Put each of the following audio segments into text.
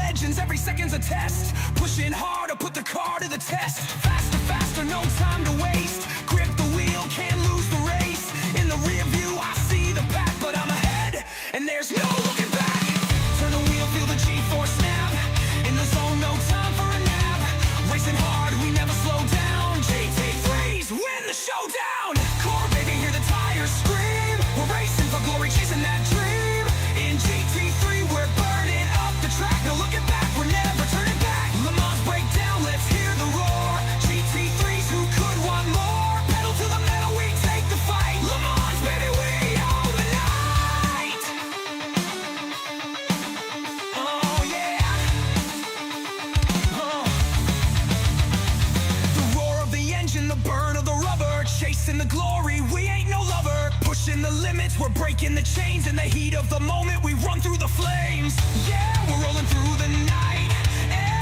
legends, every second's a test. Pushing harder, put the car to the test. Faster, faster, no time to waste. Grip the wheel, can't lose the race. In the rear view, I see the pack, but I'm ahead, and there's no looking back. Turn the wheel, feel the G-force snap. In the zone, no time for a nap. Racing hard, we never slow down. GT3s win the showdown. Car, baby, hear the tires scream. We're racing for glory, chasing that dream. In GT3, we're burning up the track. No looking back, we're never turning back. Le Mans breakdown, let's hear the roar. GT3s, who could want more? Pedal to the metal, we take the fight. Le Mans, baby, we own the night. Oh yeah. The roar of the engine, the burn of the rubber. Chasing the glory, we ain't no lover. Pushing the limits, we're breaking the chains. In the heat of the moment, we run through the flames. Yeah, we're rolling through the night.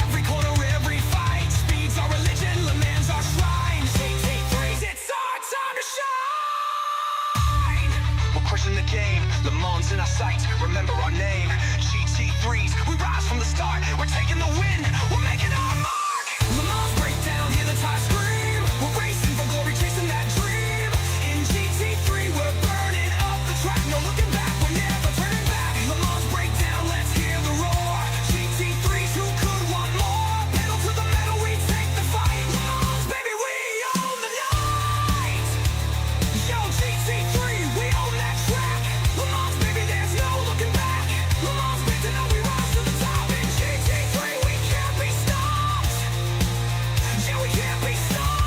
Every corner, every fight. Speed's our religion, Le Mans our shrine. GT3s, it's our time to shine. We're crushing the game, Le Mans in our sights. Remember our name, GT3s. We rise from the start, we're taking the win. We're making our mark. Le Mans breakdown, hear the tires scream. We're racing for glory, chasing that dream. In GT3, we're burning up the track. No looking back, we're never turning back. Le Mans breakdown, let's hear the roar. GT3s, who could want more? Pedal to the metal, we take the fight. Le Mans, baby, we own the night. Yo, GT3, we own that track. Le Mans, baby, there's no looking back. Le Mans breakdown, we rise to the top. In GT3, we can't be stopped. Yeah, we can't be stopped.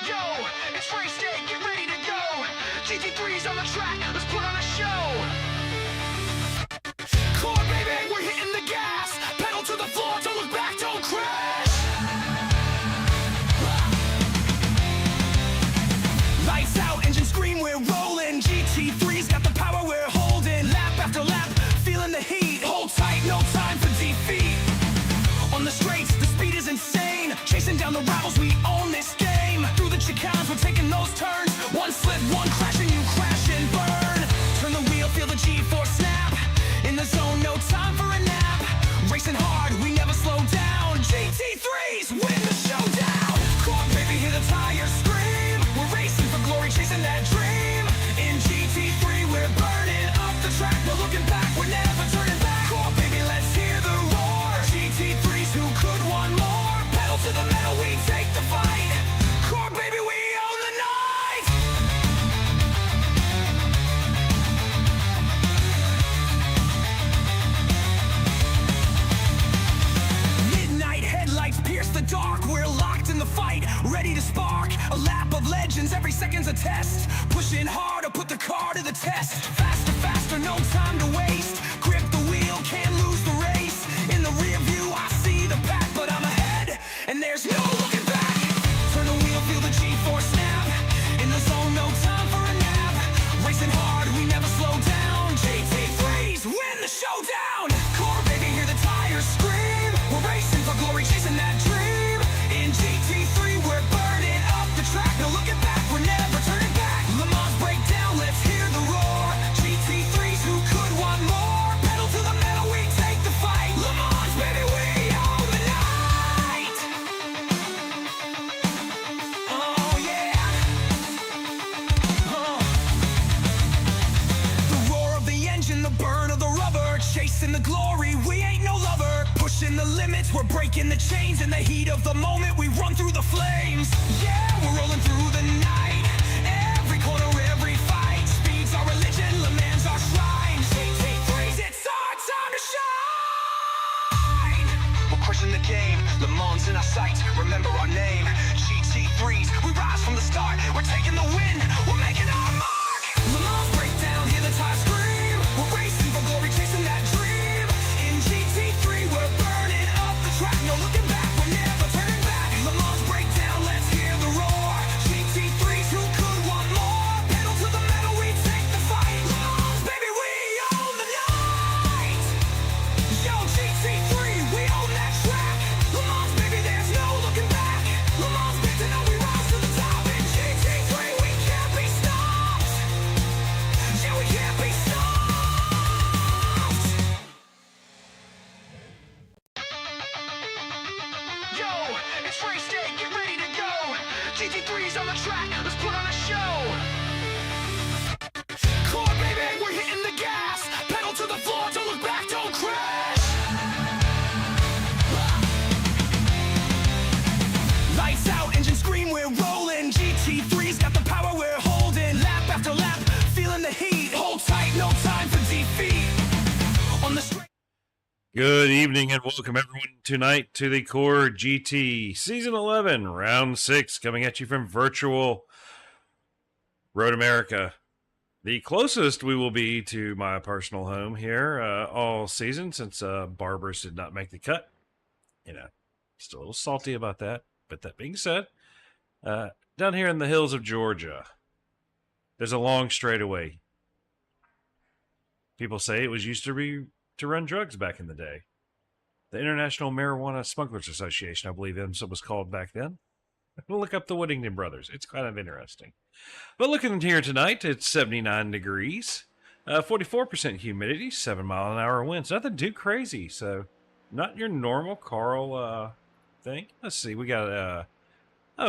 Yo, it's race day, get ready to go. GT3's on the track, let's put on a show. Core, baby, we're hitting the gas. Pedal to the floor, don't look back, don't crash. Lights out, engine scream, we're rolling. GT3's got the power, we're holding. Lap after lap, feeling the heat. Hold tight, no time for defeat. On the straights, the speed is insane. Chasing down the rivals, we own this game. Through the chicanes, we're taking those turns. One slip, one crash, and you crash and burn. Turn the wheel, feel the G-force snap. In the zone, no time for a nap. Racing hard, we never slow down. GT3s win the showdown. Core, baby, hear the tires scream. We're racing for glory, chasing that dream. In GT3, we're burning up the track. No looking back, we're never turning back. Core, baby, let's hear the roar. GT3s, who could want more? Pedal to the metal, we take the fight. Core, baby, we own the night. Midnight headlights pierce the dark. We're locked in the fight, ready to spark. A lap of legends, every second's a test. Pushing harder, put the car to the test. Faster, faster, no time to waste. Grip the wheel, can't lose the race. In the rear view, I see the pack, but I'm ahead, and there's no looking back. Turn the wheel, feel the G-force snap. In the zone, no time for a nap. Racing hard, we never slow down. GT3s win the showdown. Core, baby, hear the tires scream. We're racing for glory, chasing that dream. In GT3, we're burning up the track. No looking back, we're never turning back. Le Mans breakdown, let's hear the roar. GT3s, who could want more? Pedal to the metal, we take the fight. Le Mans, baby, we own the night. Oh yeah. The roar of the engine, the burn of the rubber. Chasing the glory, we ain't no lover. Pushing the limits, we're breaking the chains. In the heat of the moment, we run through the flames. Yeah, we're rolling through the night. Every corner, every fight. Speed's our religion, Le Mans our shrine. GT3s, it's our time to shine. We're crushing the game, Le Mans in our sights. Remember our name, GT3s. We rise from the start, we're taking the win. We're making our mark. Le Mans breakdown, hear the tires scream. We're racing for glory, chasing that dream. In GT3, we're burning up the track. No looking back, we're never turning back. Le Mans breakdown, let's hear the roar. GT3s, who could want more? Pedal to the metal, we take the fight. Le Mans, baby, we own the night. Yo, GT3, we own that track. Le Mans, baby, there's no looking back. Le Mans breakdown, we rise to the top. In GT3, we can't be stopped. Let's race day, get ready to go. GT3's on the track, let's put on a show. Core baby, we're hitting the gas. Pedal to the floor, don't look back, don't crash. Lights out, engine scream, we're rolling. GT3's got the power, we're holding. Lap after lap, feeling the heat. Hold tight, no time for defeat. On the straight. Good evening and welcome everyone tonight to the Core GT Season 11, Round 6, coming at you from virtual Road America. The closest we will be to my personal home here all season since Barbers did not make the cut. You know, still a little salty about that. But that being said, down here in the hills of Georgia, there's a long straightaway. People say it was used to run drugs back in the day. The International Marijuana Smugglers Association, I believe it was called back then. Look up the Whittington Brothers. It's kind of interesting. But looking here tonight, it's 79 degrees, 44% humidity, 7-mile-an-hour winds. Nothing too crazy, so not your normal Carl thing. Let's see, we got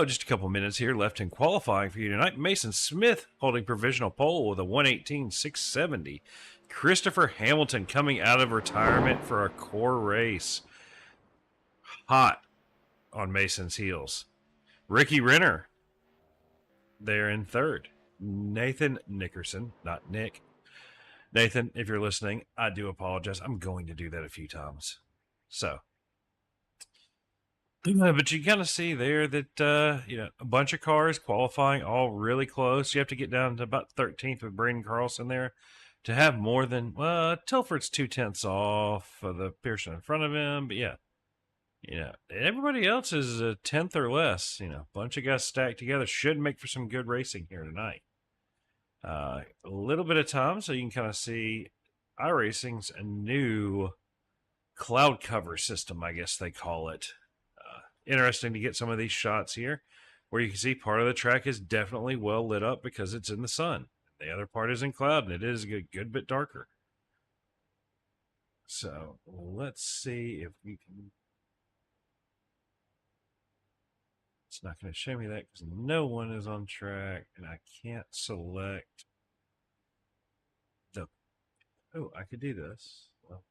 just a couple minutes here left in qualifying for you tonight. Mason Smith holding provisional pole with a 1:18.670. Christopher Hamilton coming out of retirement for a core race. Hot on Mason's heels. Ricky Renner there in third. Nathan Nickerson, not Nick. Nathan, if you're listening, I do apologize. I'm going to do that a few times. So, but you kind of see there that, a bunch of cars qualifying all really close. You have to get down to about 13th with Braden Carlson there to have more than, Tilford's 0.2 off of the Pearson in front of him. But yeah, everybody else is a 10th or less. A bunch of guys stacked together should make for some good racing here tonight. A little bit of time so you can kind of see iRacing's a new cloud cover system, I guess they call it. Interesting to get some of these shots here where you can see part of the track is definitely well lit up because it's in the sun. The other part is in cloud, and it is a good bit darker. So let's see if we can. It's not going to show me that because no one is on track, and I can't select the. Oh, I could do this. Well,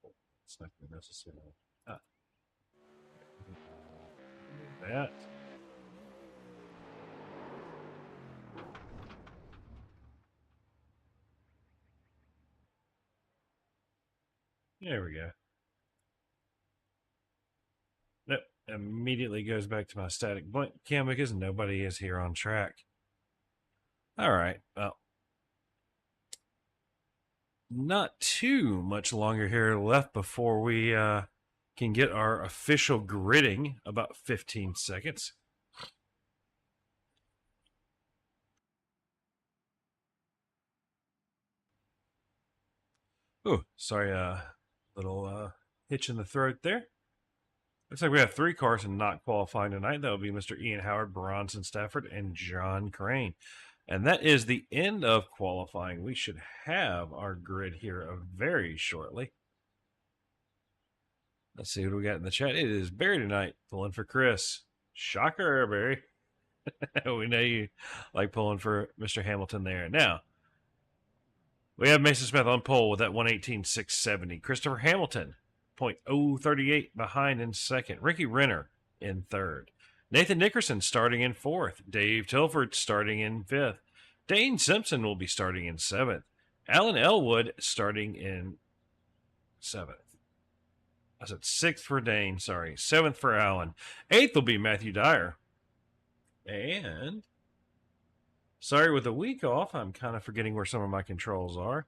it's not going to necessarily. That. There we go. Nope. Immediately goes back to my static blank cam because nobody is here on track. All right. Well, not too much longer here left before we can get our official gridding. About 15 seconds. Oh, sorry, little hitch in the throat there. Looks like we have 3 cars not qualifying tonight. That will be Mr. Ian Howard, Bronson Stafford, and John Crane. And that is the end of qualifying. We should have our grid here very shortly. Let's see what we got in the chat. It is Barry tonight, pulling for Chris. Shocker, Barry. We know you like pulling for Mr. Hamilton there. Now, we have Mason Smith on pole with that 1:18.670. Christopher Hamilton, 0.038 behind in second. Ricky Renner in third. Nathan Nickerson starting in fourth. Dave Tilford starting in fifth. Dane Simpson will be starting in seventh. Alan Elwood starting in seventh. I said sixth for Dane, sorry. Seventh for Alan. Eighth will be Matthew Dyer. And sorry, with a week off, I'm kind of forgetting where some of my controls are.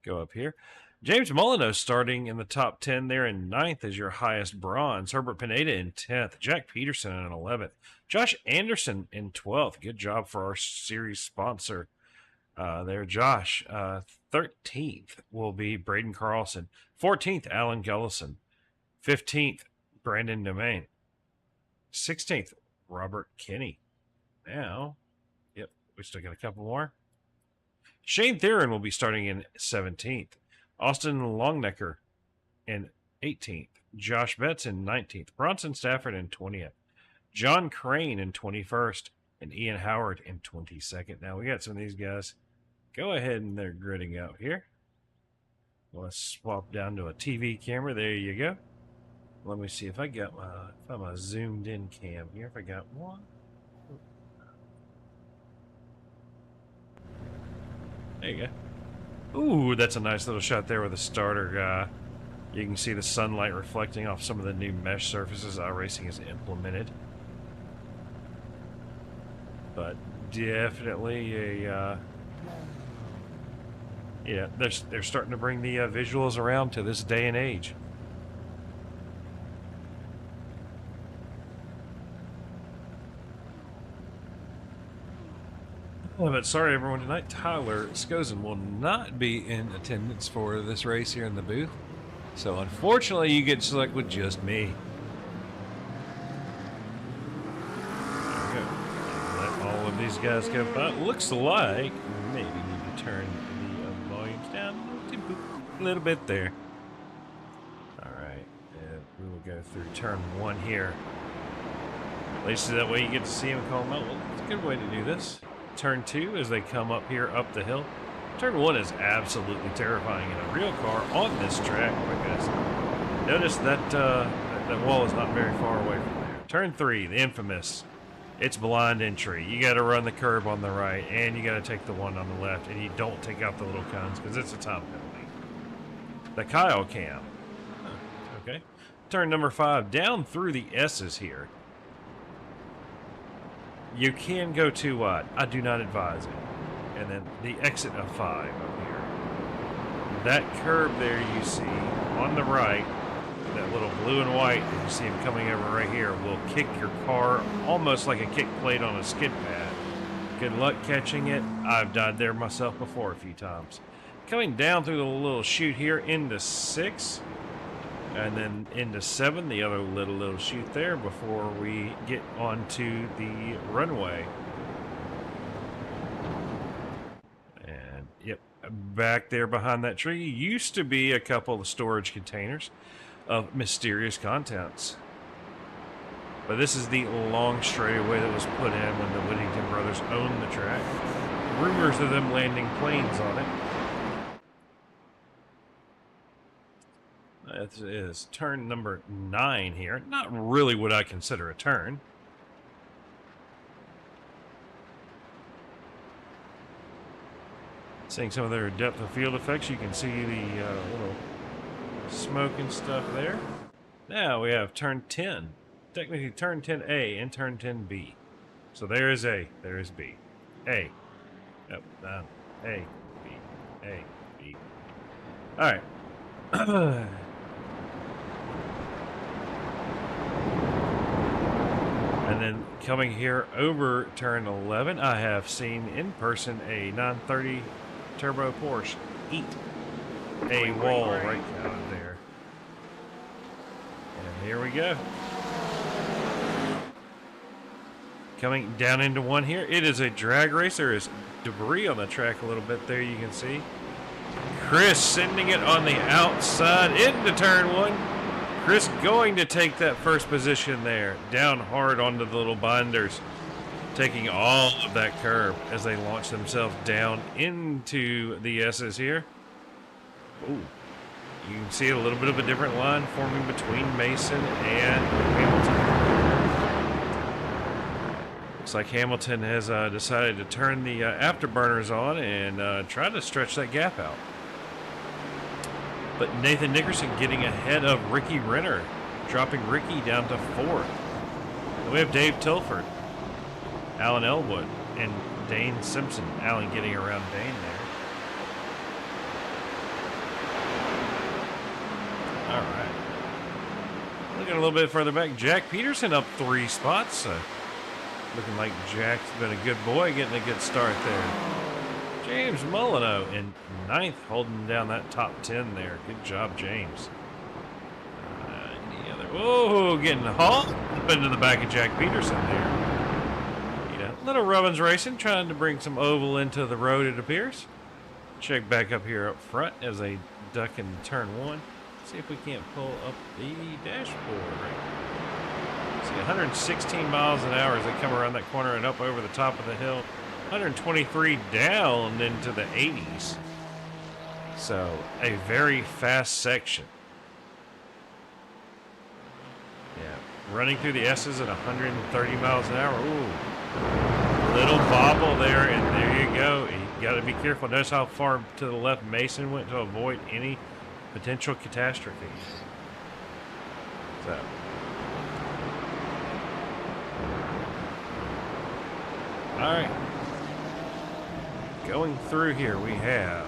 Go up here. James Molyneux starting in the top 10 there in 9th as your highest bronze. Herbert Pineda in 10th. Jack Peterson in 11th. Josh Anderson in 12th. Good job for our series sponsor there, Josh. 13th will be Braden Carlson. 14th, Alan Gullison. 15th, Brandon Domain. 16th, Robert Kinney. Now, yep, we still got a couple more. Shane Theron will be starting in 17th. Austin Longnecker in 18th. Josh Betts in 19th. Bronson Stafford in 20th. John Crane in 21st, and Ian Howard in 22nd. Now we got some of these guys. Go ahead and they're gridding out here. Let's swap down to a TV camera. There you go. Let me see if I got if I'm a zoomed in cam here. If I got one. There you go. Ooh, that's a nice little shot there with the starter guy. You can see the sunlight reflecting off some of the new mesh surfaces iRacing has implemented. But definitely a yeah, they're starting to bring the visuals around to this day and age. Oh, but sorry everyone, tonight Tyler Skozen will not be in attendance for this race here in the booth. So unfortunately you get stuck with just me. There we go. Let all of these guys go by. Looks like maybe need to turn the volumes down a little bit there. Alright, we will go through turn 1 here. At least that way you get to see them call them out. Well, it's a good way to do this. Turn 2 as they come up here up the hill. Turn 1 is absolutely terrifying in a real car on this track because notice that that wall is not very far away from there. Turn 3, the infamous. It's blind entry. You got to run the curb on the right and you got to take the one on the left and you don't take out the little cones because it's a time penalty. The Kyle cam. Okay. Turn number 5 down through the S's here. You can go too wide. I do not advise it. And then the exit of 5 up here. That curb there you see on the right, that little blue and white that you see him coming over right here, will kick your car almost like a kick plate on a skid pad. Good luck catching it. I've died there myself before a few times. Coming down through the little chute here into 6. And then into 7, the other little chute there before we get onto the runway. And yep, back there behind that tree used to be a couple of storage containers of mysterious contents. But this is the long straightaway that was put in when the Whittington brothers owned the track. Rumors of them landing planes on it. This is turn number 9 here. Not really what I consider a turn. Seeing some of their depth of field effects, you can see the little smoke and stuff there. Now we have turn 10. Technically turn 10A and turn 10B. So there is A, there is B. A. Up, down. A, B, A, B. Alright. And then coming here over turn 11, I have seen in person a 930 turbo Porsche eat a wall right down there. And here we go. Coming down into 1 here, it is a drag race. There is debris on the track a little bit there, you can see. Chris sending it on the outside into turn 1. Chris going to take that first position there, down hard onto the little binders, taking all of that curb as they launch themselves down into the S's here. Ooh, you can see a little bit of a different line forming between Mason and Hamilton. Looks like Hamilton has decided to turn the afterburners on and try to stretch that gap out. But Nathan Nickerson getting ahead of Ricky Renner, dropping Ricky down to 4th. And we have Dave Tilford, Alan Elwood, and Dane Simpson. Alan getting around Dane there. All right. Looking a little bit further back, Jack Peterson up 3 spots. Looking like Jack's been a good boy, getting a good start there. James Molyneux in 9th, holding down that top 10 there. Good job, James. Whoa, getting hauled up into the back of Jack Peterson there. You know, little Robbins Racing trying to bring some oval into the road, it appears. Check back up here up front as they duck into turn 1. See if we can't pull up the dashboard. See, 116 miles an hour as they come around that corner and up over the top of the hill. 123 down into the 80s. So, a very fast section. Yeah, running through the S's at 130 miles an hour. Ooh, little bobble there, and there you go. You got to be careful. Notice how far to the left Mason went to avoid any potential catastrophe. So. All right. Going through here, we have.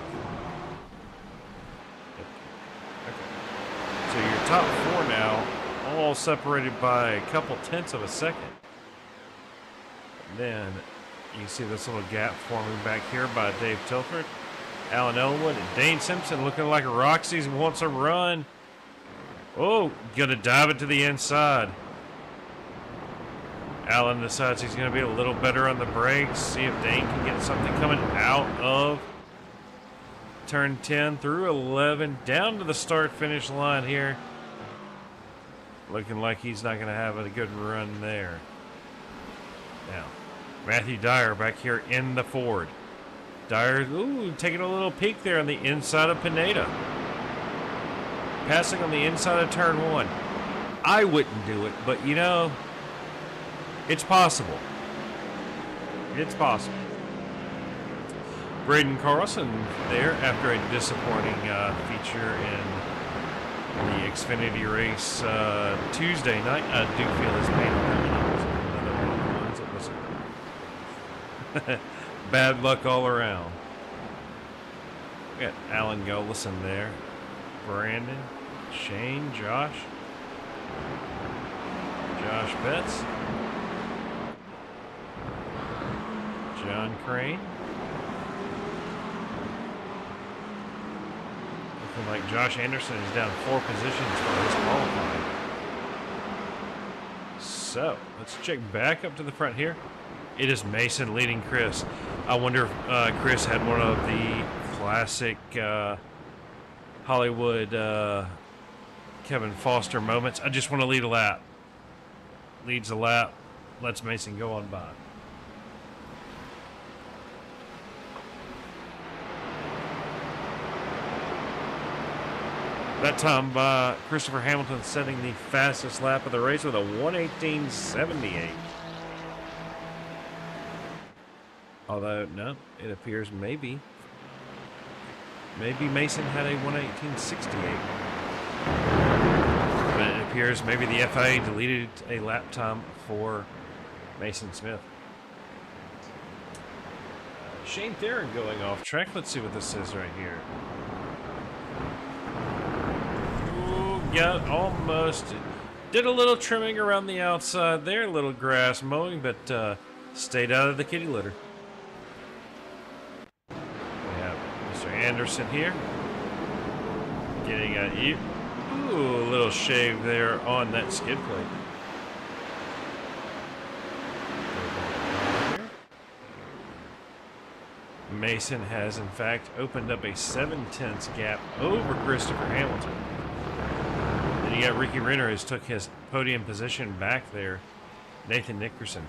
Okay. So your top four now, all separated by a couple tenths of a second. And then you see this little gap forming back here by Dave Tilford, Alan Elwood, and Dane Simpson looking like Roxy's wants a run. Oh, gonna dive it to the inside. Alan decides he's going to be a little better on the brakes. See if Dane can get something coming out of turn 10 through 11 down to the start-finish line here. Looking like he's not going to have a good run there. Now, Matthew Dyer back here in the Ford. Dyer, ooh, taking a little peek there on the inside of Pineda. Passing on the inside of turn 1. I wouldn't do it, but you know, it's possible. It's possible. Braden Carlson there after a disappointing feature in the Xfinity race Tuesday night. I do feel his pain on another one of the ones that was bad luck all around. We got Alan Gollison there. Brandon, Shane, Josh Betts. John Crane. Looking like Josh Anderson is down 4 positions for his qualifying. So, let's check back up to the front here. It is Mason leading Chris. I wonder if Chris had one of the classic Hollywood Kevin Foster moments. I just want to lead a lap. Leads a lap, lets Mason go on by. That time by Christopher Hamilton setting the fastest lap of the race with a 1:18.78. Although, no, it appears maybe Mason had a 1:18.68. But it appears maybe the FIA deleted a lap time for Mason Smith. Shane Theron going off track. Let's see what this says right here. Yeah, almost. Did a little trimming around the outside there, a little grass mowing, but stayed out of the kitty litter. We have Mr. Anderson here. Getting a little shave there on that skid plate. Mason has, in fact, opened up a 7/10 gap over Christopher Hamilton. And you got Ricky Renner who's took his podium position back there, Nathan Nickerson.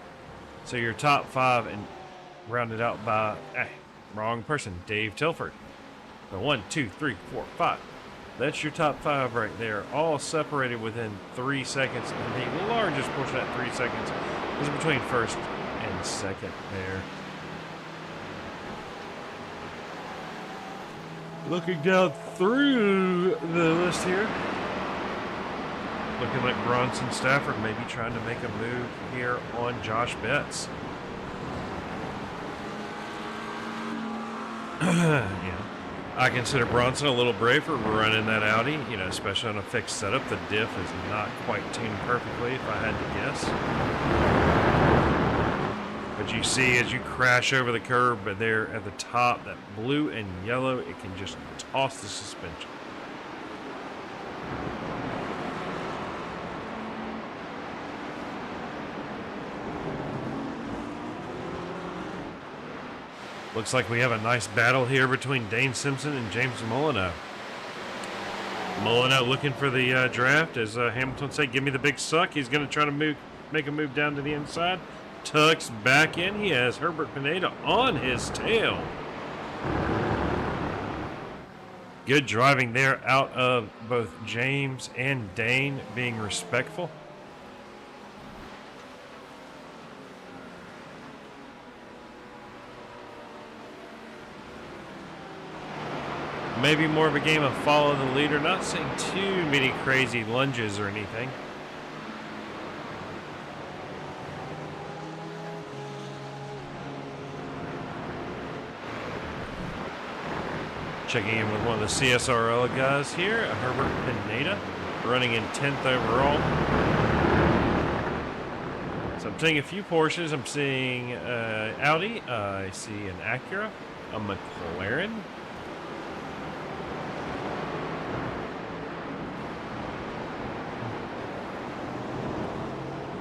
So your top 5 and rounded out by, wrong person, Dave Tilford. So 1, 2, 3, 4, 5. That's your top 5 right there, all separated within 3 seconds. And the largest portion of that 3 seconds is between first and second there. Looking down through the list here. Looking like Bronson Stafford maybe trying to make a move here on Josh Betts. Yeah. I consider Bronson a little brave for running that Audi, you know, especially on a fixed setup. The diff is not quite tuned perfectly, if I had to guess. But you see as you crash over the curb, but there at the top, that blue and yellow, it can just toss the suspension. Looks like we have a nice battle here between Dane Simpson and James Molyneux. Molyneux looking for the draft, as Hamilton said, give me the big suck. He's going to try to make a move down to the inside. Tucks back in. He has Herbert Pineda on his tail. Good driving there out of both James and Dane, being respectful. Maybe more of a game of follow the leader. Not seeing too many crazy lunges or anything. Checking in with one of the CSRL guys here, Herbert Pineda, running in 10th overall. So I'm seeing a few Porsches. I'm seeing Audi. I see an Acura, a McLaren.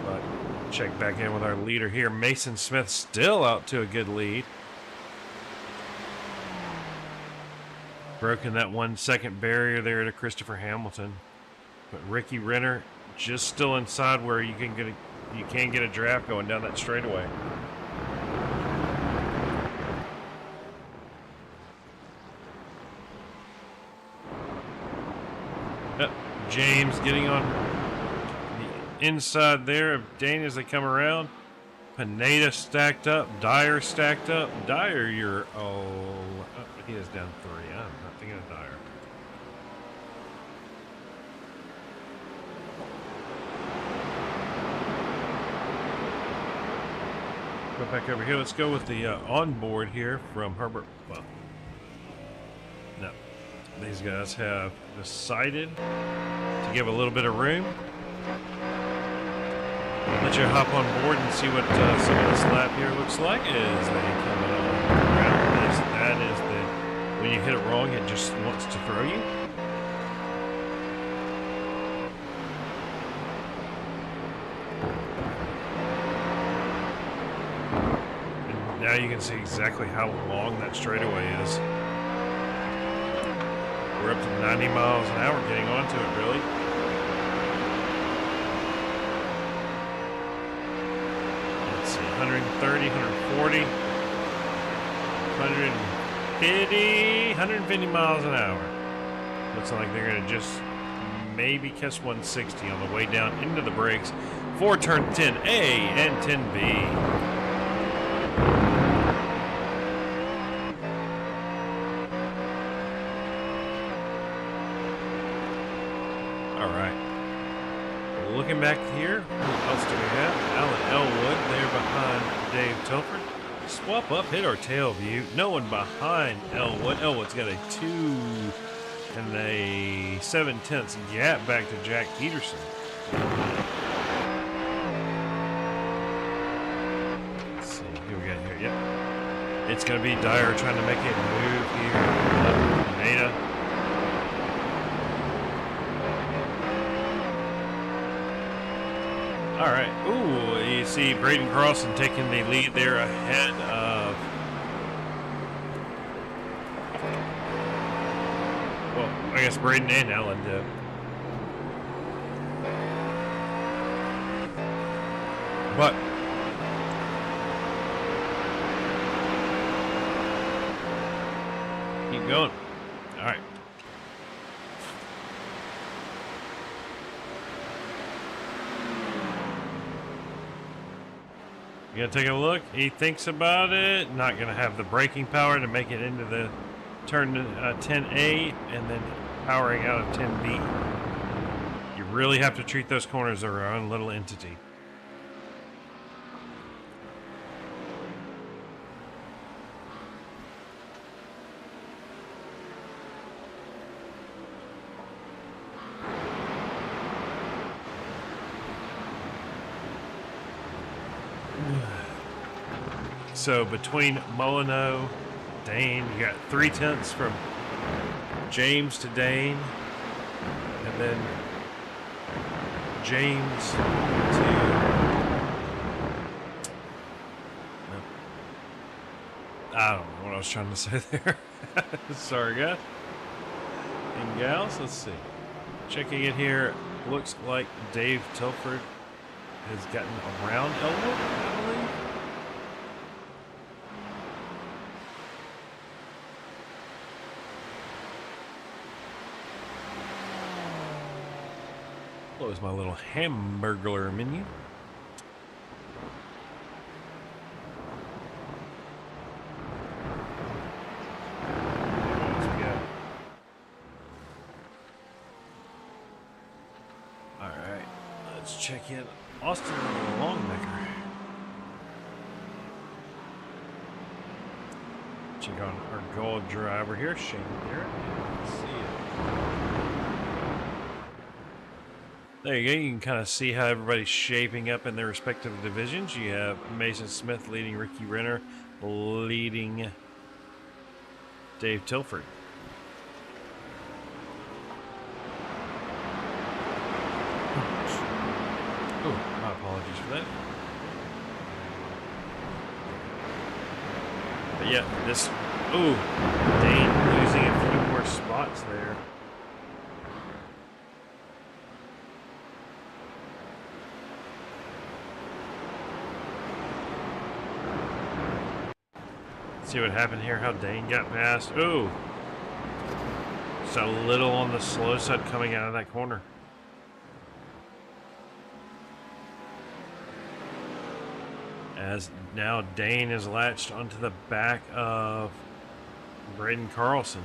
But check back in with our leader here. Mason Smith still out to a good lead. Broken that 1 second barrier there to Christopher Hamilton, but Ricky Renner just still inside where you can get a draft going down that straightaway. James getting on the inside there of Dane as they come around. Pineda stacked up, Dyer stacked up. Dyer, he is down 3. I'm not thinking of Dyer. Go back over here. Let's go with the onboard here from Herbert. Well, no. These guys have decided to give a little bit of room. Let you hop on board and see what some of this lap here looks like as they come around. That is the, when you hit it wrong, it just wants to throw you. And now you can see exactly how long that straightaway is. We're up to 90 miles an hour getting onto it, really. Let's see, 130, 140, 150 miles an hour. Looks like they're going to just maybe catch 160 on the way down into the brakes for turn 10A and 10B. Looking back here, who else do we have? Alan Elwood there behind Dave Tilford. Swap up, hit our tail view. No one behind Elwood. Elwood's got a 2 and a 7/10 gap back to Jack Peterson. Let's see who we got here. Yep. It's going to be Dyer trying to make a move here. Pineda. All right. Ooh, you see Braden Carlson taking the lead there ahead of, well, I guess Braden and Allen did. But keep going. All right. You gonna take a look? He thinks about it. Not gonna have the braking power to make it into the turn 10A and then powering out of 10B. You really have to treat those corners as their own little entity. So between Molyneux, Dane, you got 3/10 from James to Dane, and then James to I don't know what I was trying to say there. Sorry, guys and gals. Let's see. Checking it here. Looks like Dave Tilford has gotten around Elwood, I believe. Close my little hamburger menu. Alright, let's check in Austin Longnecker. Check on our gold driver here, Shane Garrett. Let's see it. There you go. You can kind of see how everybody's shaping up in their respective divisions. You have Mason Smith leading Ricky Renner, leading Dave Tilford. Oh, my apologies for that. But yeah, this... Ooh, Dane losing a few more spots there. See what happened here, how Dane got past. Ooh. Just a little on the slow side coming out of that corner. As now Dane is latched onto the back of Braden Carlson.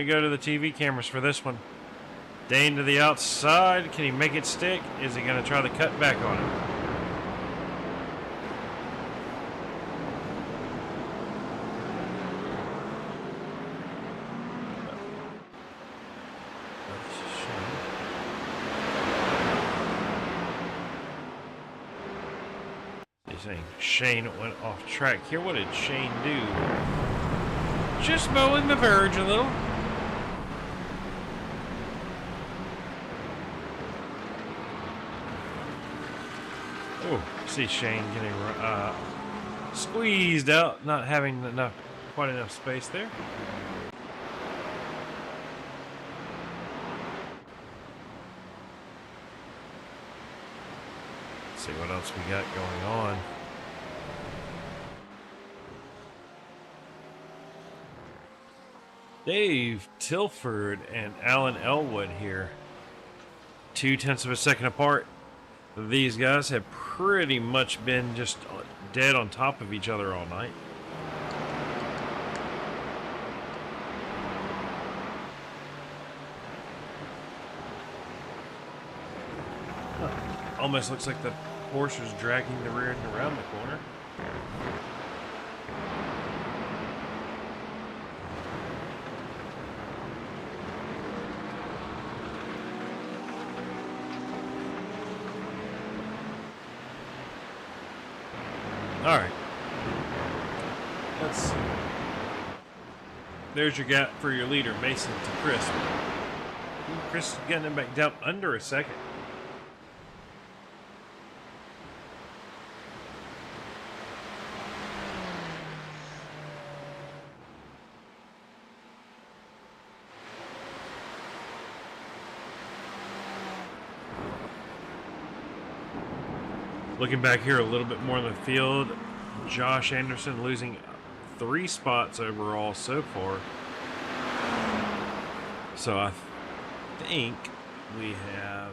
Go to the TV cameras for this one. Dane to the outside. Can he make it stick? Is he going to try the cut back on it? He's saying Shane went off track here. What did Shane do? Just mowing the verge a little. Oh, see Shane getting squeezed out, not having quite enough space there. Let's see what else we got going on. Dave Tilford and Alan Elwood here. 0.2 of a second apart. These guys have pretty much been just dead on top of each other all night. Almost looks like the horse was dragging the rear end around the corner. All right. Let's see. There's your gap for your leader, Mason to Chris. Chris is getting him back down under a second. Looking back here a little bit more in the field, Josh Anderson losing 3 spots overall so far. So I think we have...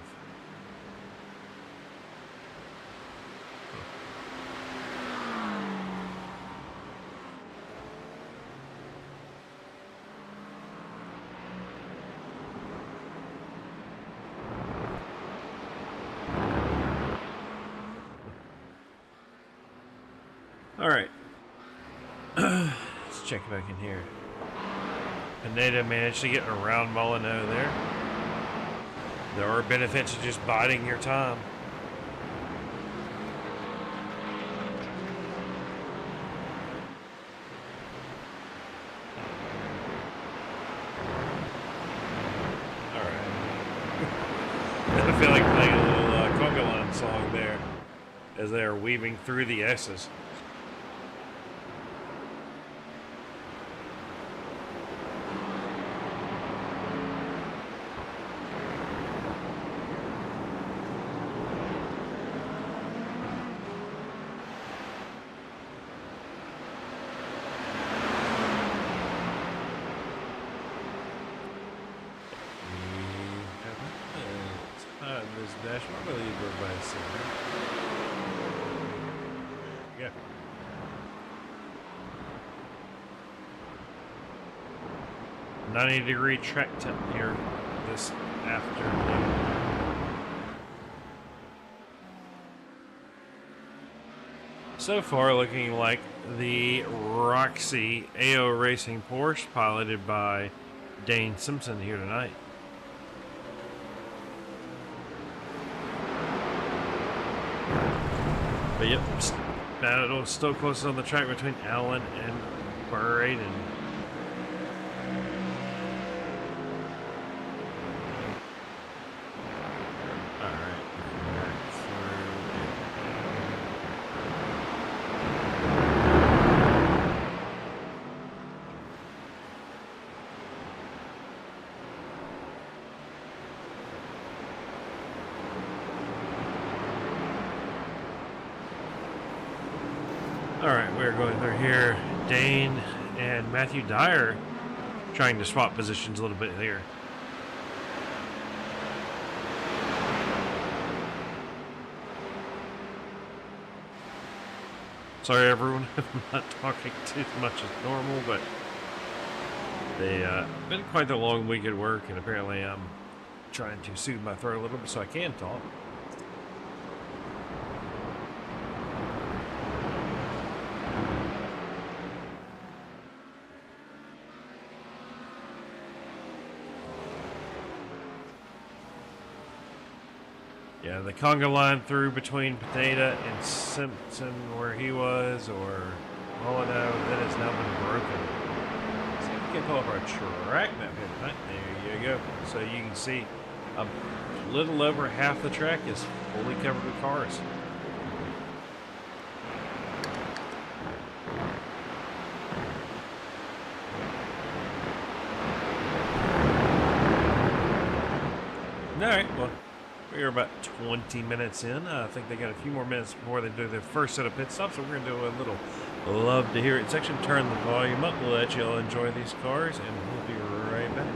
All right, let's check back in here. Pineda managed to get around Molyneux there. There are benefits to just biding your time. as they are weaving through the S's. This dashboard, I believe everybody's seen it. Yeah. "90-degree track temp here this afternoon." So far, looking like the Roxy iRacing Porsche, piloted by Dane Simpson here tonight. But yep, battle still close on the track between Allen and Braden. Alright, we're going through here. Dane and Matthew Dyer trying to swap positions a little bit here. Sorry everyone, I'm not talking too much as normal, but they been quite a long week at work, and apparently I'm trying to soothe my throat a little bit so I can talk. Yeah, the conga line through between Pineda and Simpson, where he was, or Molyneux, that has now been broken. See if we can pull up our track map here tonight. There you go. So you can see a little over half the track is fully covered with cars. Alright, well, we're about 20 minutes in. I think they got a few more minutes before they do their first set of pit stops, so we're going to do a little love to hear it section. Turn the volume up. We'll let y'all enjoy these cars, and we'll be right back.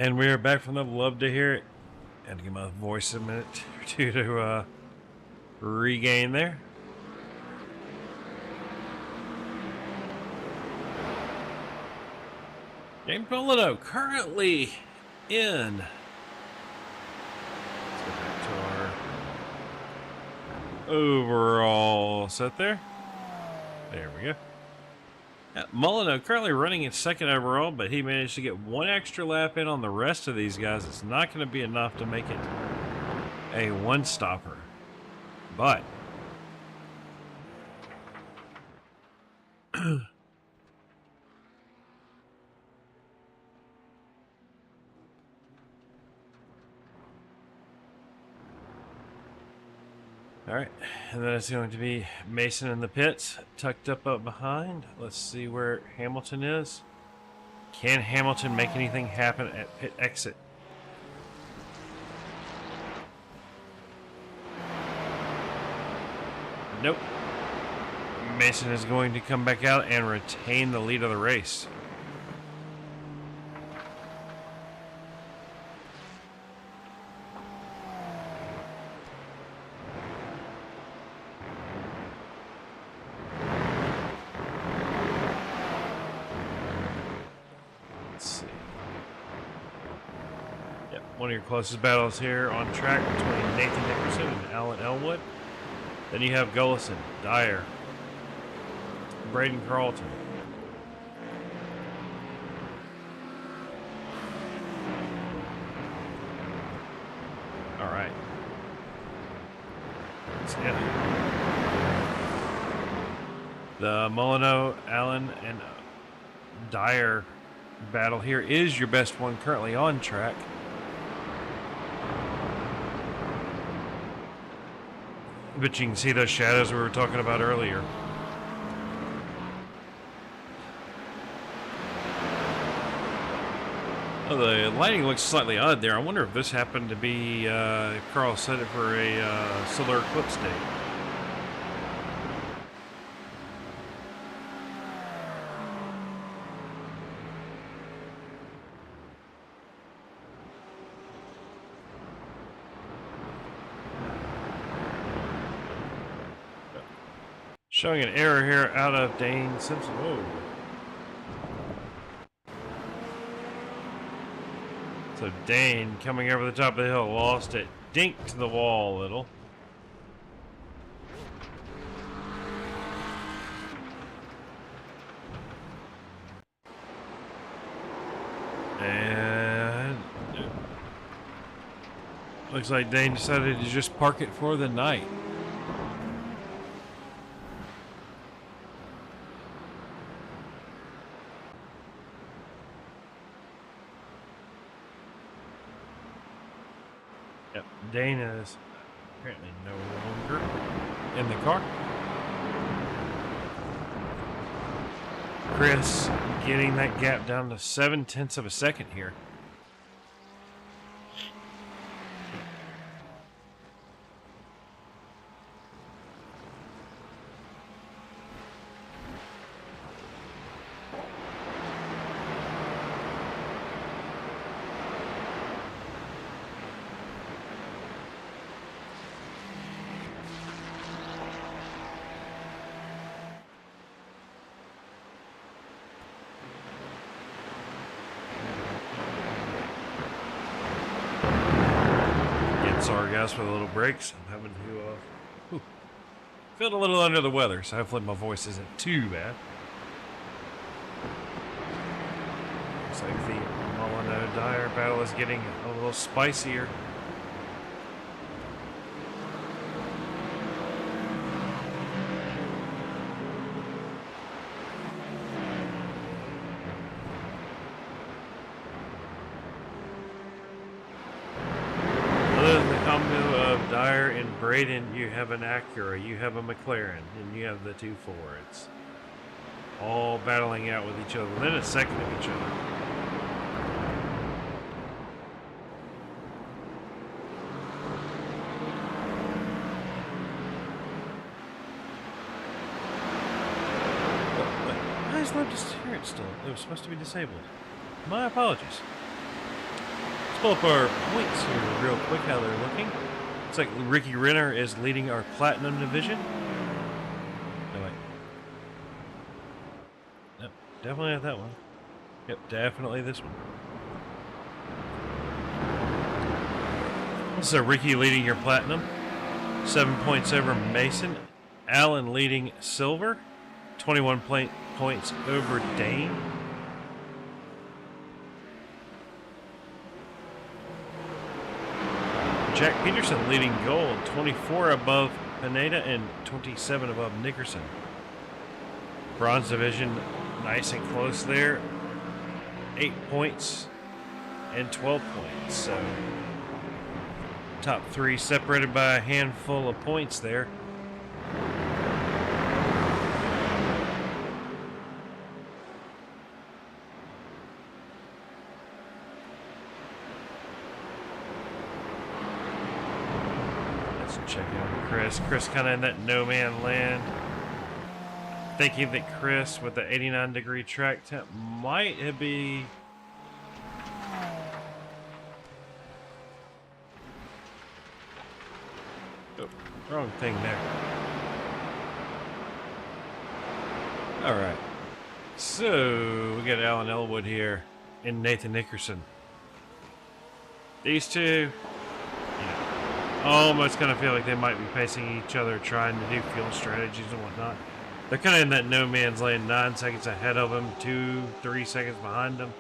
And we are back from the love to hear it. Had to give my voice a minute or two to regain there. James Polito currently in. Let's go back to our overall set there. There we go. Molyneux currently running in second overall, but he managed to get one extra lap in on the rest of these guys. It's not going to be enough to make it a one-stopper. But all right, and then it's going to be Mason in the pits, tucked up behind. Let's see where Hamilton is. Can Hamilton make anything happen at pit exit? Nope. Mason is going to come back out and retain the lead of the race. One of your closest battles here on track between Nathan Nickerson and Alan Elwood. Then you have Gullison, Dyer, Braden Carlton. All right. The Molyneux, Allen, and Dyer battle here is your best one currently on track. But you can see those shadows we were talking about earlier. Oh, the lighting looks slightly odd there. I wonder if this happened to be, Carl set it for a solar eclipse day. Showing an error here out of Dane Simpson. Whoa. So Dane coming over the top of the hill, lost it, dinked to the wall a little. And looks like Dane decided to just park it for the night. Yep, Dane is apparently no longer in the car. Chris getting that gap down to 0.7 of a second here. Sorry guys for the little breaks. I'm having to feel a little under the weather, so hopefully my voice isn't too bad. Looks like the Molyneux Dyer battle is getting a little spicier. Dyer and Braden, you have an Acura, you have a McLaren, and you have the two Fords. All battling out with each other within a second of each other. Why is left to steer it still? It was supposed to be disabled. My apologies. pull up our points here real quick, how they're looking. Looks like Ricky Renner is leading our Platinum division. No, wait. Nope, definitely not that one. Yep, definitely this one. So Ricky leading your Platinum. 7 points over Mason. Alan leading Silver. 21 points over Dane. Jack Peterson leading Gold. 24 above Pineda and 27 above Nickerson. Bronze division, nice and close there. 8 points and 12 points. So top three separated by a handful of points there. Let's check out Chris. Chris kind of in that no man land. Thinking that Chris with the 89-degree track temp might be wrong thing there. All right. So we got Alan Elwood here and Nathan Nickerson. These two, almost kind of feel like they might be pacing each other, trying to do fuel strategies and whatnot. They're kind of in that no man's land, 9 seconds ahead of them, 2-3 seconds behind them.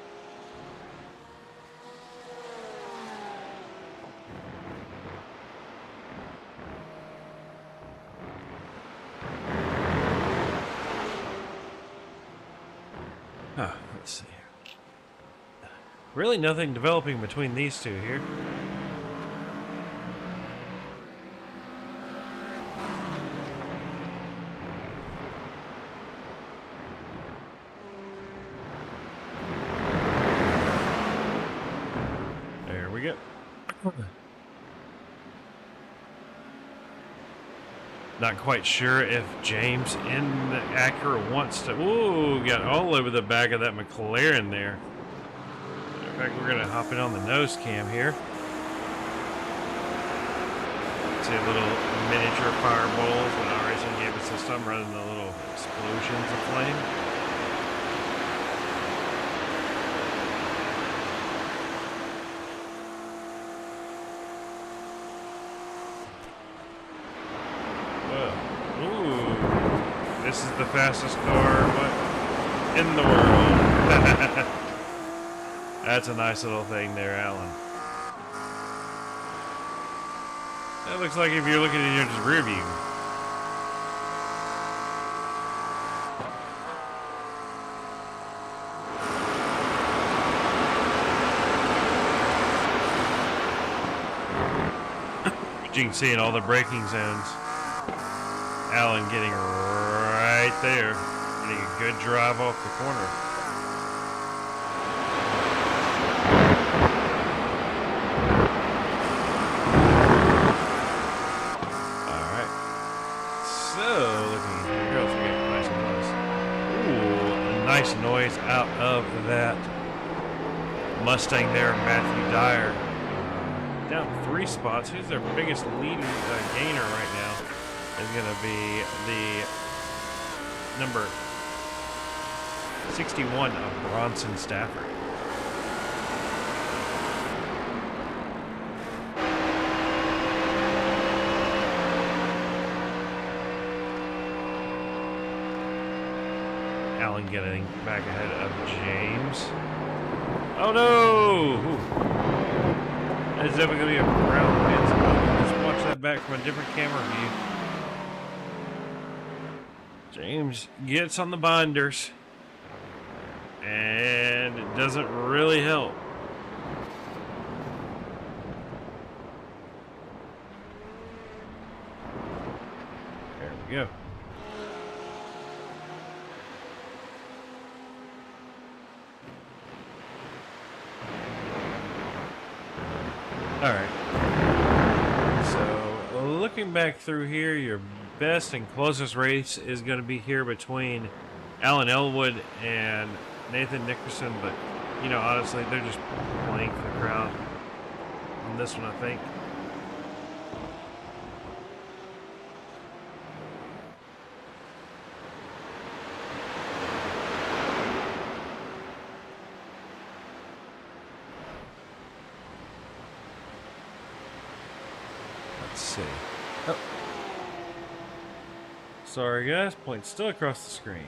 Let's see here. Really nothing developing between these two here. There we go. Not quite sure if James in the Acura wants to. Ooh, got all over the back of that McLaren there. In fact, we're going to hop in on the nose cam here. See a little miniature fireballs when iRacing gave us this time, running the little explosions of flame. This is the fastest car in the world. That's a nice little thing there, Alan. That looks like if you're looking in your rear view. You can see in all the braking zones, Alan getting right there, getting a good drive off the corner. All right. So looking here, girls, we get nice and close. Ooh, a nice noise out of that Mustang there, Matthew Dyer. Down 3 spots. Who's their biggest leading gainer right now? Is going to be the number 61 of Bronson Stafford. Alan getting back ahead of James. Oh no! Ooh. It's definitely going to be a round pin. Let's watch that back from a different camera view. James gets on the binders, and it doesn't really help. There we go. All right. So looking back through here, your best and closest race is going to be here between Alan Elwood and Nathan Nickerson, but honestly, they're just playing for the crowd. than this one, I think. Let's see. Oh. Sorry guys, point still across the screen.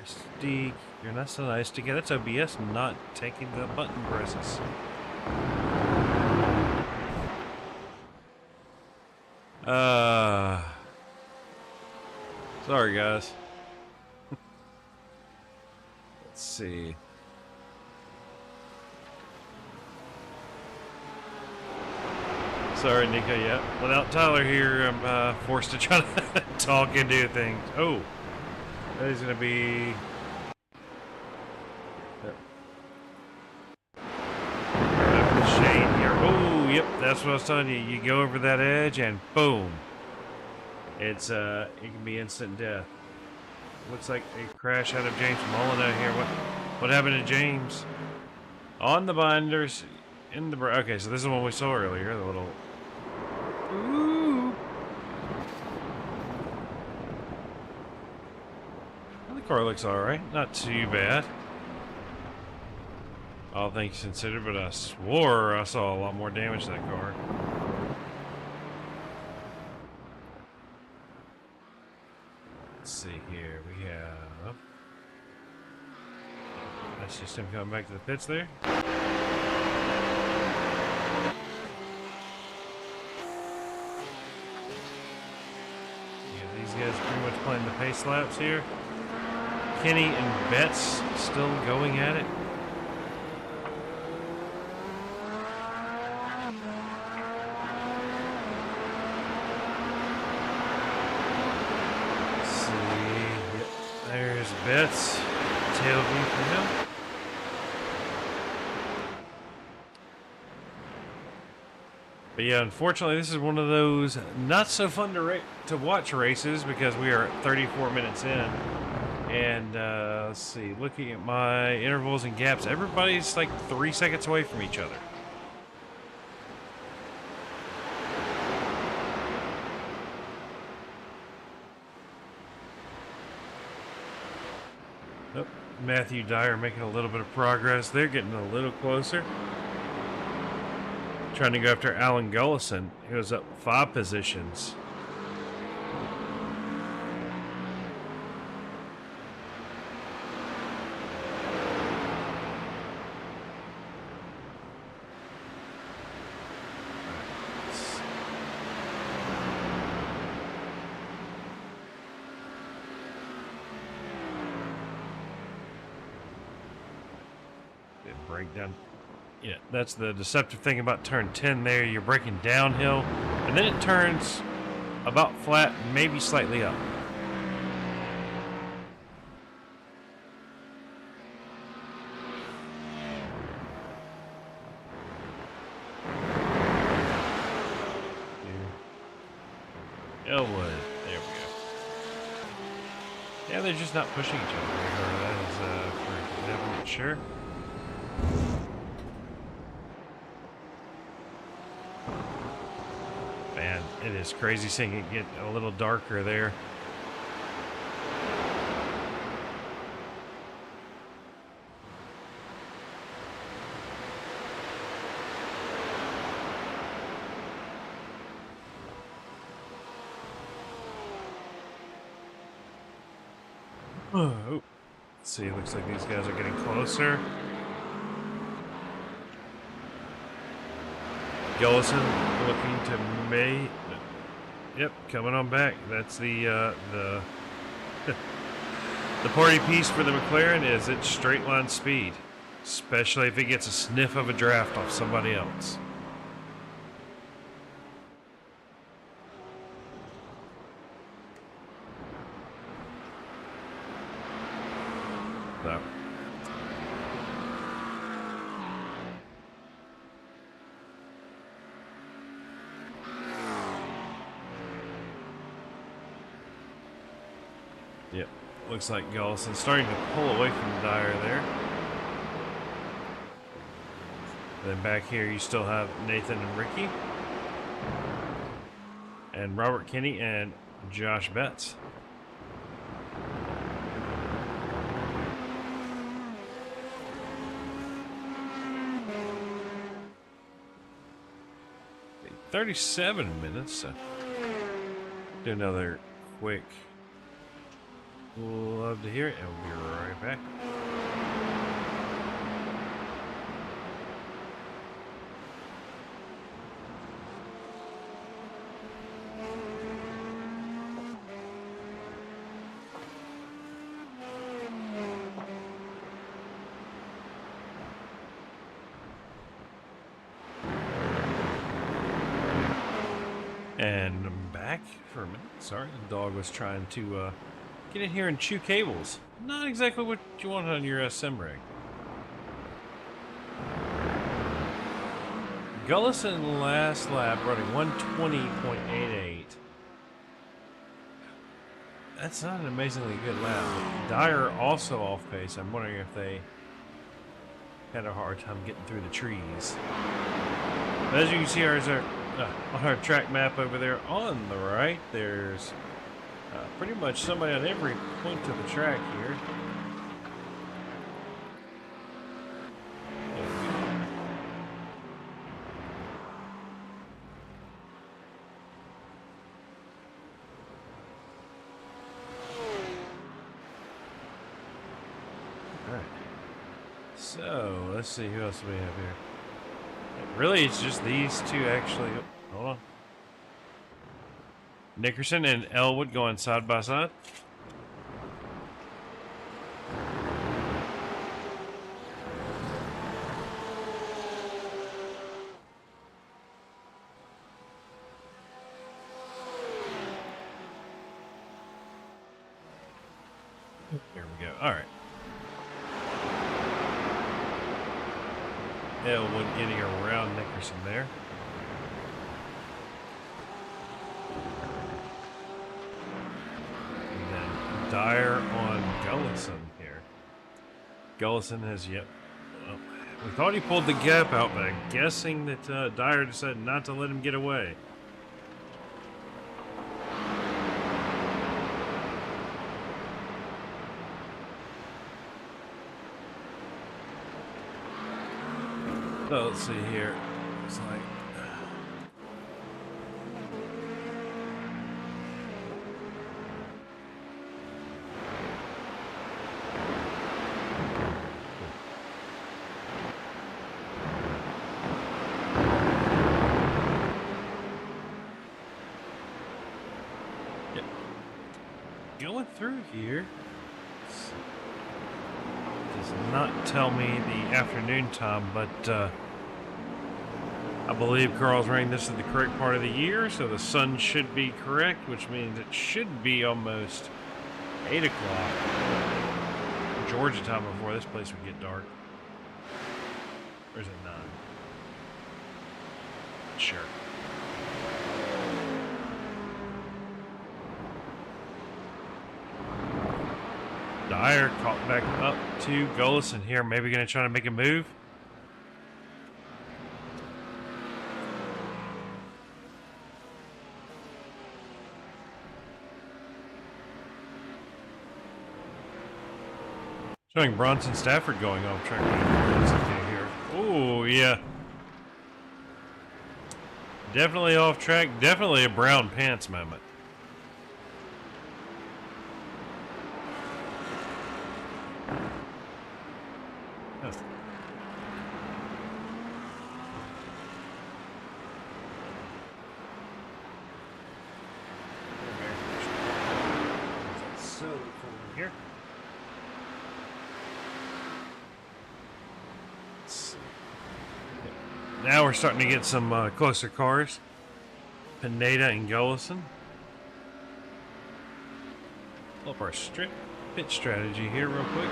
SD, you're not so nice to get. That's OBS not taking the button presses. Sorry guys. Let's see. Sorry, Nico. Yeah, without Tyler here, I'm forced to try to talk and do things. Oh, that is gonna be. Shane here. Oh, yep, that's what I was telling you. You go over that edge and boom, it's it can be instant death. Looks like a crash out of James Mullen out here. What happened to James? On the binders, in the okay. So this is the one we saw earlier. The little. Ooh. Well, the car looks all right. Not too bad. All things considered, but I swore I saw a lot more damage to that car. Let's see here. We have. That's just him coming back to the pits there. These guys pretty much playing the pace laps here. Kenny and Betts still going at it. Let's see. Yep. There's Betts. Tail view for him. But yeah, unfortunately, this is one of those not so fun to watch races because we are 34 minutes in. And let's see, looking at my intervals and gaps, everybody's like 3 seconds away from each other. Oh, Matthew Dyer making a little bit of progress. They're getting a little closer. Trying to go after Alan Gullison. He was up 5 positions. Breakdown. Yeah, that's the deceptive thing about turn 10 there. You're braking downhill, and then it turns about flat, maybe slightly up. Elwood. There we go. Yeah, they're just not pushing each other very hard. That is for definite sure. Man, it is crazy seeing it get a little darker there. Oh, let's see, it looks like these guys are getting closer. Gullison looking to May. Yep, coming on back. That's the the party piece for the McLaren is its straight line speed, especially if it gets a sniff of a draft off somebody else. So. Yep, looks like Gullison starting to pull away from Dyer there. And then back here, you still have Nathan and Ricky, and Robert Kinney and Josh Betts. Okay, 37 minutes. So do another quick. We'll love to hear it, and we'll be right back. And I'm back for a minute. Sorry, the dog was trying to get in here and chew cables. Not exactly what you want on your sim rig. Gullison last lap running 120.88. That's not an amazingly good lap. Dyer also off pace. I'm wondering if they had a hard time getting through the trees. But as you can see, on our track map over there on the right, there's pretty much somebody on every point of the track here. Alright. So, let's see who else we have here. Really, it's just these two actually. Oh, hold on. Nickerson and Elwood going side by side. There we go. All right. Elwood getting around Nickerson there. And then Dyer on Gullison here. Gullison has yet. Well, we thought he pulled the gap out, but I'm guessing that Dyer decided not to let him get away. So let's see here. It's like yep. Going through here does not tell me the afternoon time, but I believe Carl's running this is the correct part of the year, so the sun should be correct, which means it should be almost 8 o'clock Georgia time before this place would get dark. Or is it 9? Sure. Dyer caught back up to Gullison here. Maybe going to try to make a move. Showing Bronson Stafford going off track. Here. Oh, yeah. Definitely off track. Definitely a brown pants moment. Oh. So cool here. Now we're starting to get some closer cars. Pineda and Gullison. Pull up our pit strategy here real quick.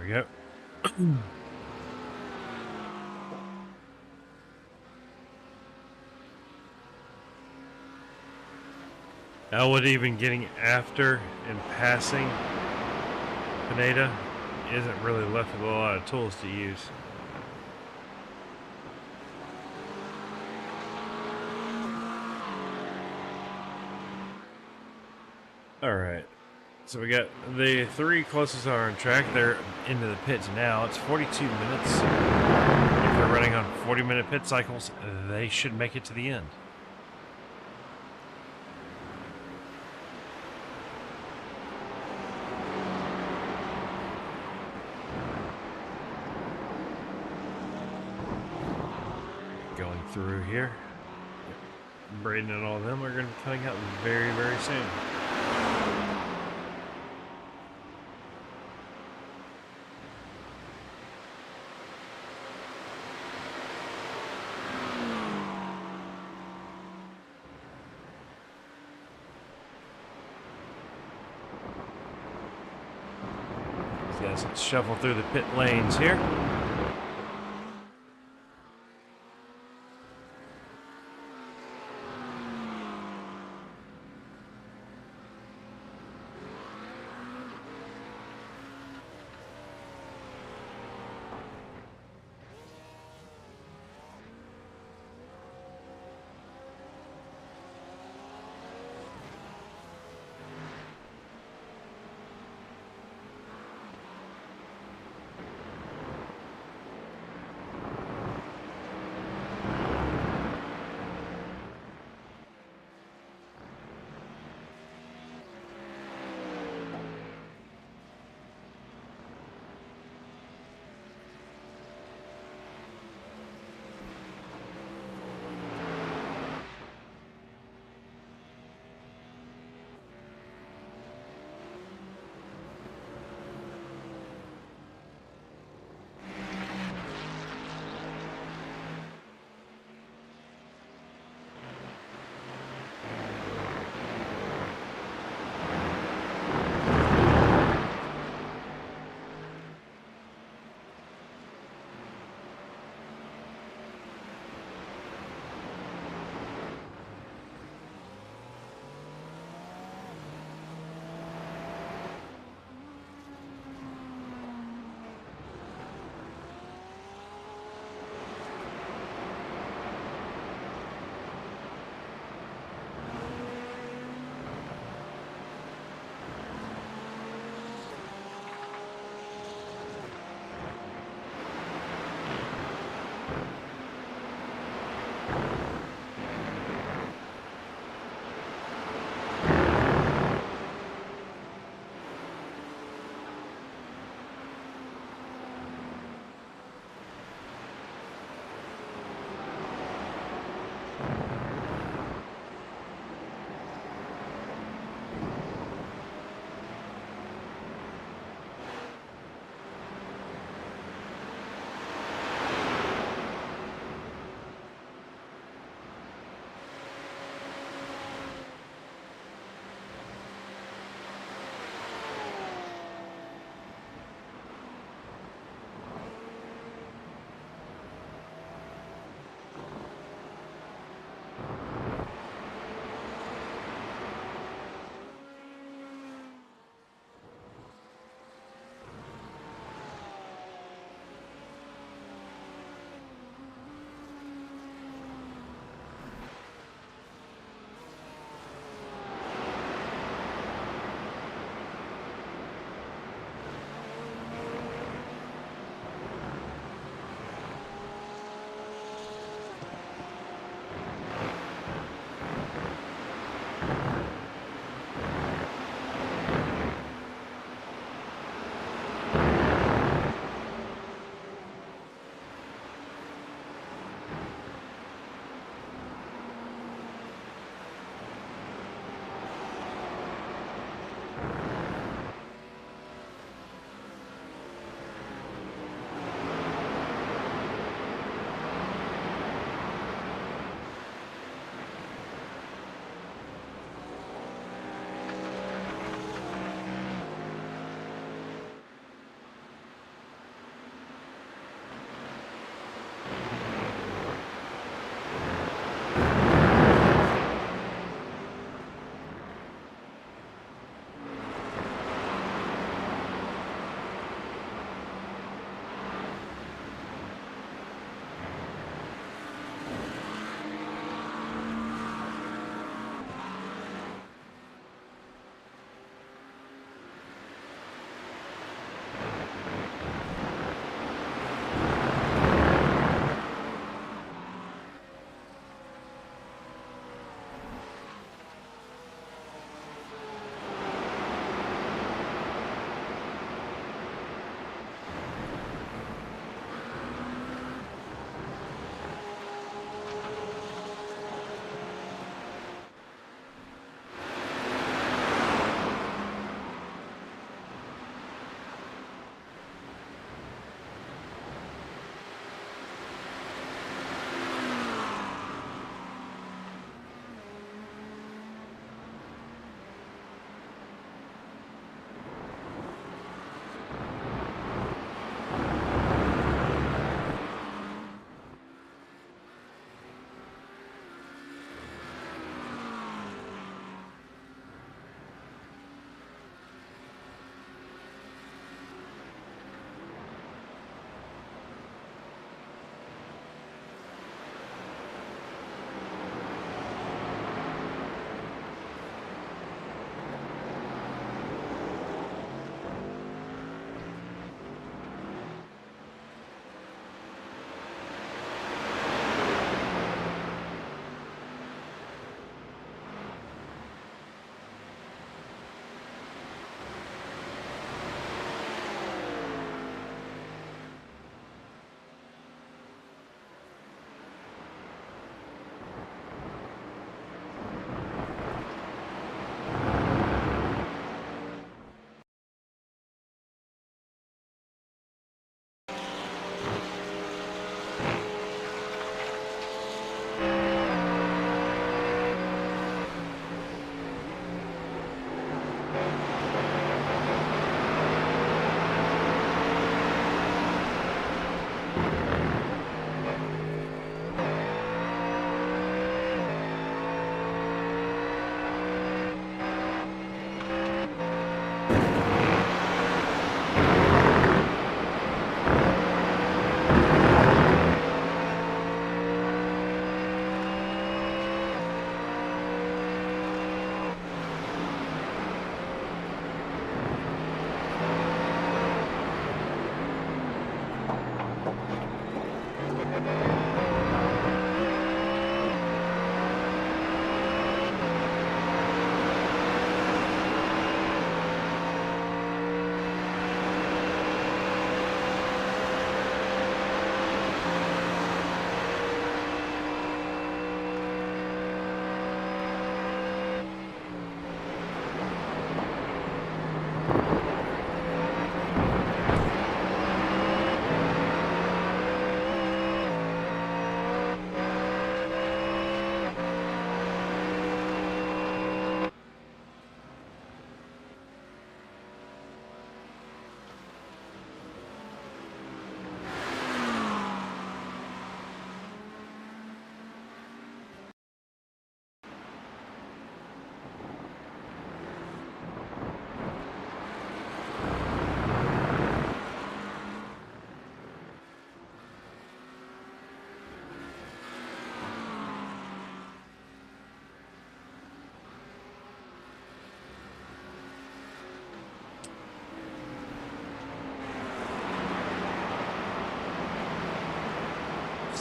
we go. Elwood even getting after and passing Pineda isn't really left with a lot of tools to use. Alright, so we got the three closest are on track. They're into the pits now. It's 42 minutes. If they're running on 40-minute pit cycles, they should make it to the end. Going through here. Braden and all of them are going to be coming out very, very soon. These guys shuffle through the pit lanes here.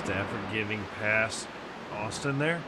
Stafford giving past Austin there.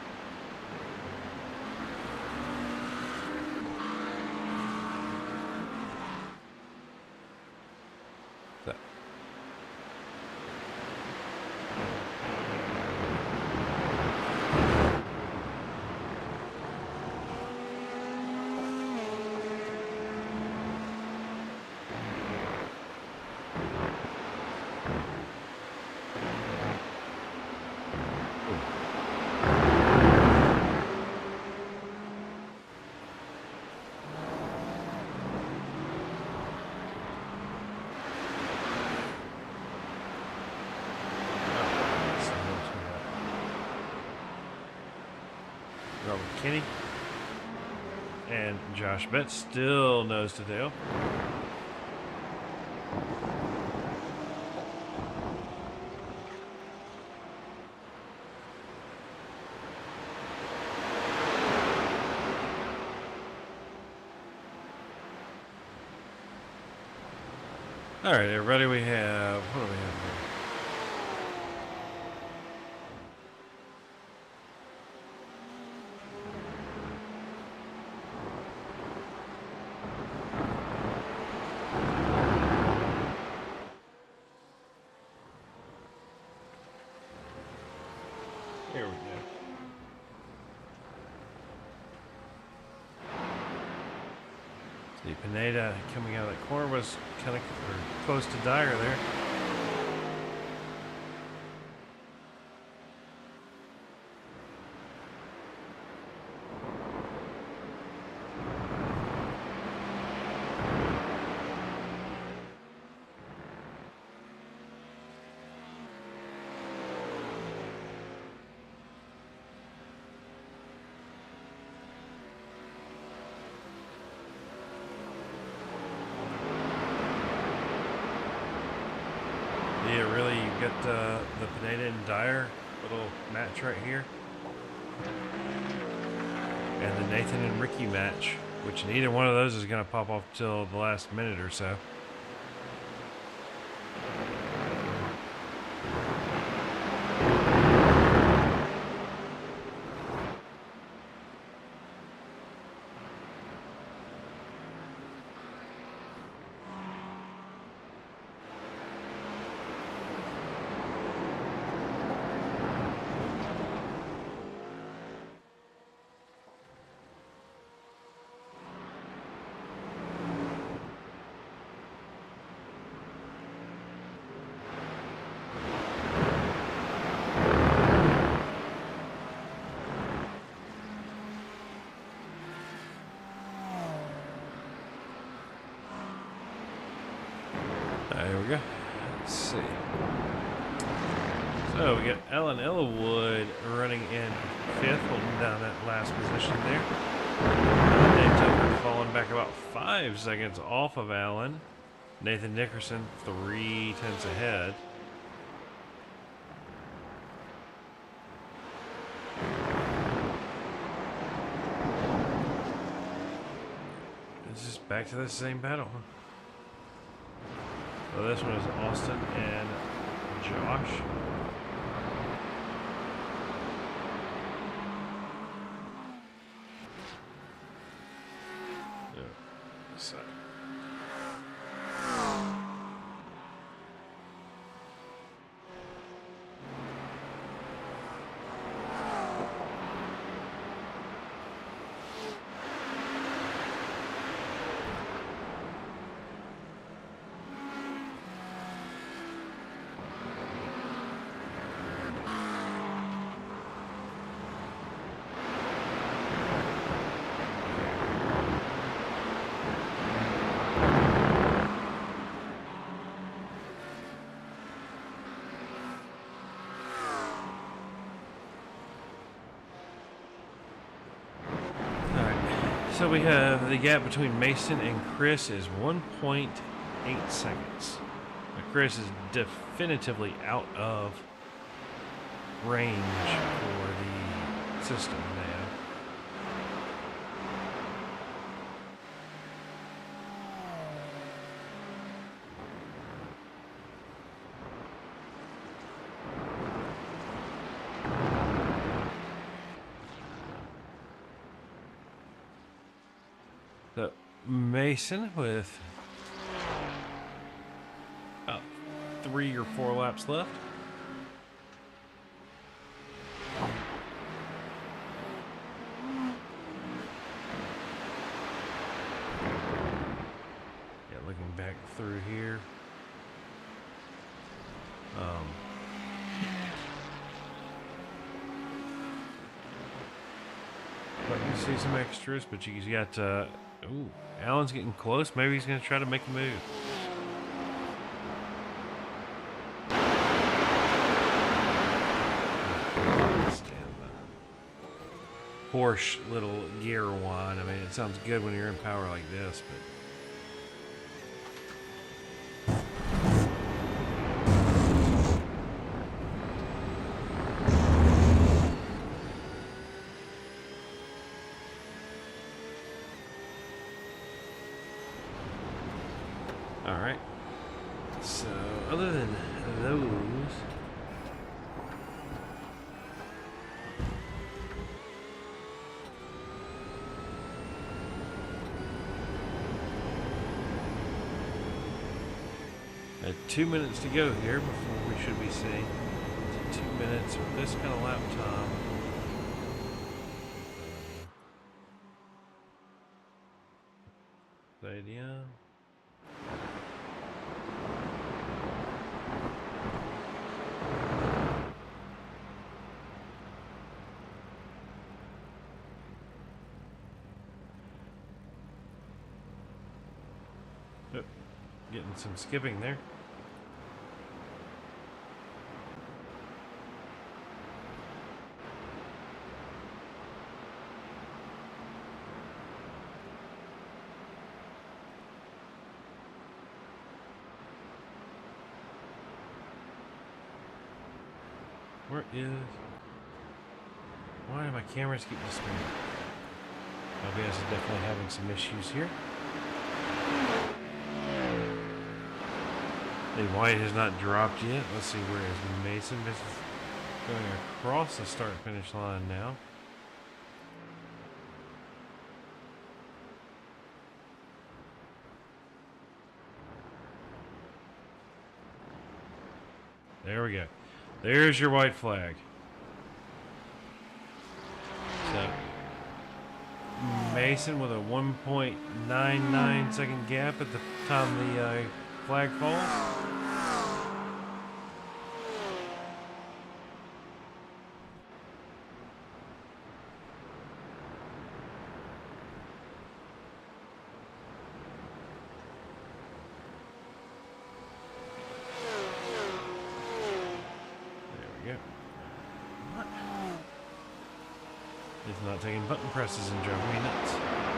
Robert Kinney. And Josh Betts still nose to tail. All right, everybody, we have, what do we have here? Here we go. The Pineda coming out of that corner was kind of close to Dyer there. Yeah, really, you've got the Pineda and Dyer little match right here. And the Nathan and Ricky match, which neither one of those is going to pop off till the last minute or so. There we go. Let's see. So we got Alan Elwood running in fifth, holding down that last position there. Dave Tucker falling back about 5 seconds off of Alan. Nathan Nickerson 3 tenths ahead. This is back to the same battle. So this one is Austin and Josh. So. So we have the gap between Mason and Chris is 1.8 seconds. Now Chris is definitively out of range for the system now. So Mason with about 3 or 4 laps left. Yeah, looking back through here. But you see some extras, but you got ooh, Alan's getting close. Maybe he's going to try to make a move. Porsche little gear whine. I mean, it sounds good when you're in power like this, but. All right. So, other than those, at 2 minutes to go here before we should be seeing 2 minutes with this kind of lap time. Stadium. Oh, getting some skipping there. Where is... Why do my cameras keep disappearing? OBS is definitely having some issues here. The white has not dropped yet. Let's see, where is Mason? This is going across the start-finish line now. There we go. There's your white flag. So, Mason with a 1.99 second gap at the time the flag falls. It's not taking button presses and driving me nuts.